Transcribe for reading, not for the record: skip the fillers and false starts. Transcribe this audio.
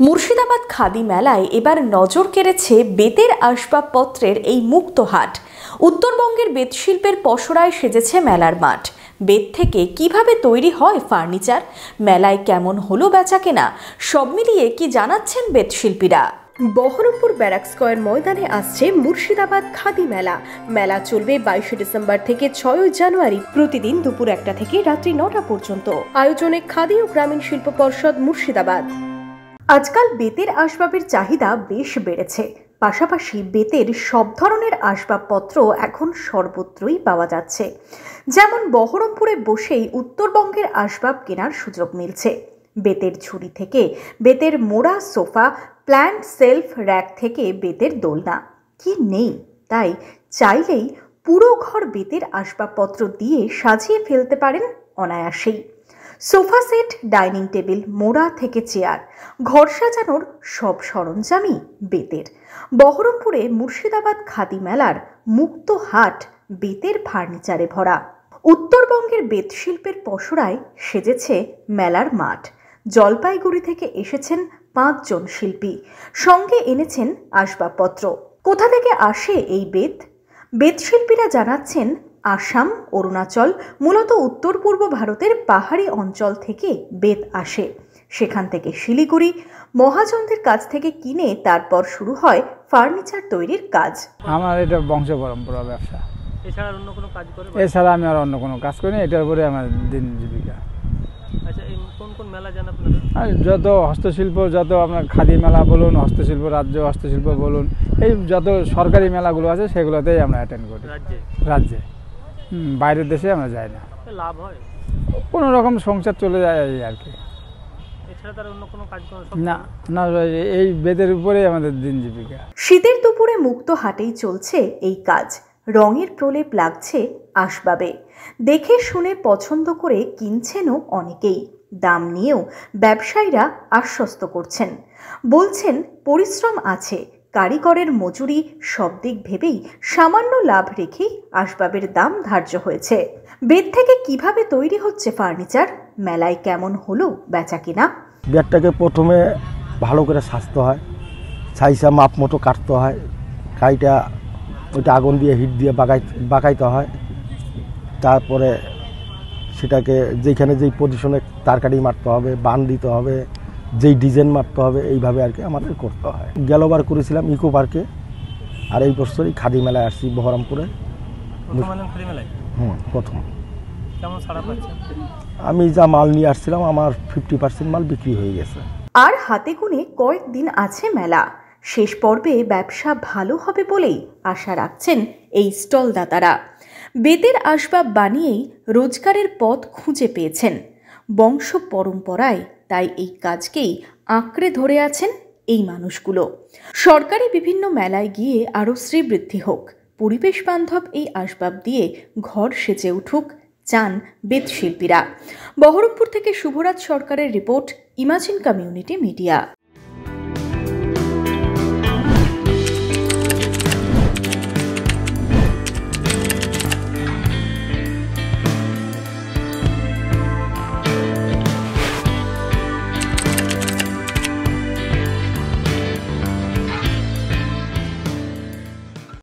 মুর্শিদাবাদ খাদি মেলায় এবার নজর কেড়েছে বেতের আসবাবপত্রের এই মুক্ত হাট। উত্তরবঙ্গের বেতশিল্পের পসরায় সেজেছে মেলার মাঠ। বেত থেকে কিভাবে তৈরি হয় ফার্নিচার, মেলায় কেমন হলো বেচাকেনা, সব মিলিয়ে কি জানাচ্ছেন বেতশিল্পীরা। বহরমপুর ব্যারাক স্কয়ার ময়দানে আসছে মুর্শিদাবাদ খাদি মেলা। মেলা চলবে 22 ডিসেম্বর থেকে 6 জানুয়ারি, প্রতিদিন দুপুর 1টা থেকে রাত্রি 9টা পর্যন্ত। আয়োজনে খাদি ও গ্রামীণ শিল্প পর্ষদ মুর্শিদাবাদ। আজকাল বেতের আসবাবের চাহিদা বেশ বেড়েছে, পাশাপাশি বেতের সব ধরনের আসবাবপত্র এখন সর্বত্রই পাওয়া যাচ্ছে। যেমন বহরমপুরে বসেই উত্তরবঙ্গের আসবাব কেনার সুযোগ মিলছে। বেতের ঝুড়ি থেকে বেতের মোড়া সোফা, প্ল্যান্ট সেলফ র্যাক থেকে বেতের দোলনা, কি নেই। তাই চাইলেই পুরো ঘর বেতের আসবাবপত্র দিয়ে সাজিয়ে ফেলতে পারেন অনায়াসেই। সোফা সেট, ডাইনিং টেবিল, মোড়া থেকে চেয়ার, ঘর সাজানোর সব সরঞ্জামই বেতের। বহরমপুরে মুর্শিদাবাদ খাদি মেলার মুক্ত হাট বেতের ফার্নিচারে ভরা। উত্তরবঙ্গের বেত শিল্পের পসরায় সেজেছে মেলার মাঠ। জলপাইগুড়ি থেকে এসেছেন 5 জন শিল্পী, সঙ্গে এনেছেন আসবাবপত্র। কোথা থেকে আসে এই বেত? বেতশিল্পীরা জানাচ্ছেন, আসাম, অরুণাচল, মূলত উত্তর পূর্ব ভারতের পাহাড়ি অঞ্চল থেকে বেত আসে। সেখান থেকে শিলিগুড়ি মহাজনদের কাছ থেকে কিনে তারপর শুরু হয় ফার্নিচার তৈরির কাজ। আমার এটা বংশ পরম্পরা ব্যবসা। এছাড়া অন্য কোনো কাজ করে? এছাড়া আমি আর অন্য কোনো কাজ করি না, এটার উপরে আমার দিন জীবিকা। আচ্ছা, এই কোন কোন মেলা জান আপনাদের? আর যত হস্তশিল্প, যত আপনার খাদি মেলা বলুন, হস্তশিল্প রাজ্য হস্তশিল্প বলুন, এই যত সরকারি মেলাগুলো আছে সেগুলোতেই আমরা অ্যাটেন্ড করি। রাজ্যে বাইরের দেশে আমরা যাই না। লাভ হয়? কোনো রকম সংসার চলে যায় আর কি। এছাড়া তার অন্য কোনো কাজ করে না না, এই বেতের উপরেই আমাদের দিন জীবিকা। শীতের দুপুরে মুক্ত হাটেই চলছে এই কাজ। রঙের প্রলেপ লাগছে আসবাবে, দেখে শুনে পছন্দ করে কিনছেনও অনেকেই। দাম নিয়েও ব্যবসায়ীরা আশ্বস্ত করছেন, বলছেন পরিশ্রম আছে, কারিগরের মজুরি সব দিক ভেবেই সামান্য লাভ রেখেই আসবাবের দাম ধার্য হয়েছে। বেত থেকে কিভাবে তৈরি হচ্ছে ফার্নিচার, মেলায় কেমন হলো বেচাকেনা। বেতটাকে প্রথমে ভালো করে সাজতে হয়, সাইজা মাপ মতো কাটতে হয়, কাইটা ওইটা আগুন দিয়ে হিট দিয়ে বাঁকাইতে হয়। তারপরে সেটাকে যেখানে যেই পজিশনে তারকারি মারতে হবে, বান দিতে হবে, যেই ডিজাইন মারতে হবে, এইভাবে আর কি আমাদের করতে হয়। গেলবার করেছিলাম ইকো পার্কে, আর এই বছরই খাদি মেলায় আসছি বহরমপুরে। প্রথম। আমি যা মাল নিয়ে আসছিলাম, আমার 50% মাল বিক্রি হয়ে গেছে। আর হাতে গুনে কয়েকদিন আছে মেলা। শেষ পর্বে ব্যবসা ভালো হবে বলেই আশা রাখছেন এই স্টলদাতারা। বেতের আসবাব বানিয়েই রোজগারের পথ খুঁজে পেয়েছেন বংশ পরম্পরায়, তাই এই কাজকেই আঁকড়ে ধরে আছেন এই মানুষগুলো। সরকারি বিভিন্ন মেলায় গিয়ে আরও শ্রীবৃদ্ধি হোক, পরিবেশ বান্ধব এই আসবাব দিয়ে ঘর সেজে উঠুক চান বেতশিল্পীরা। বহরমপুর থেকে শুভরাজ সরকারের রিপোর্ট, ইমাজিন কমিউনিটি মিডিয়া।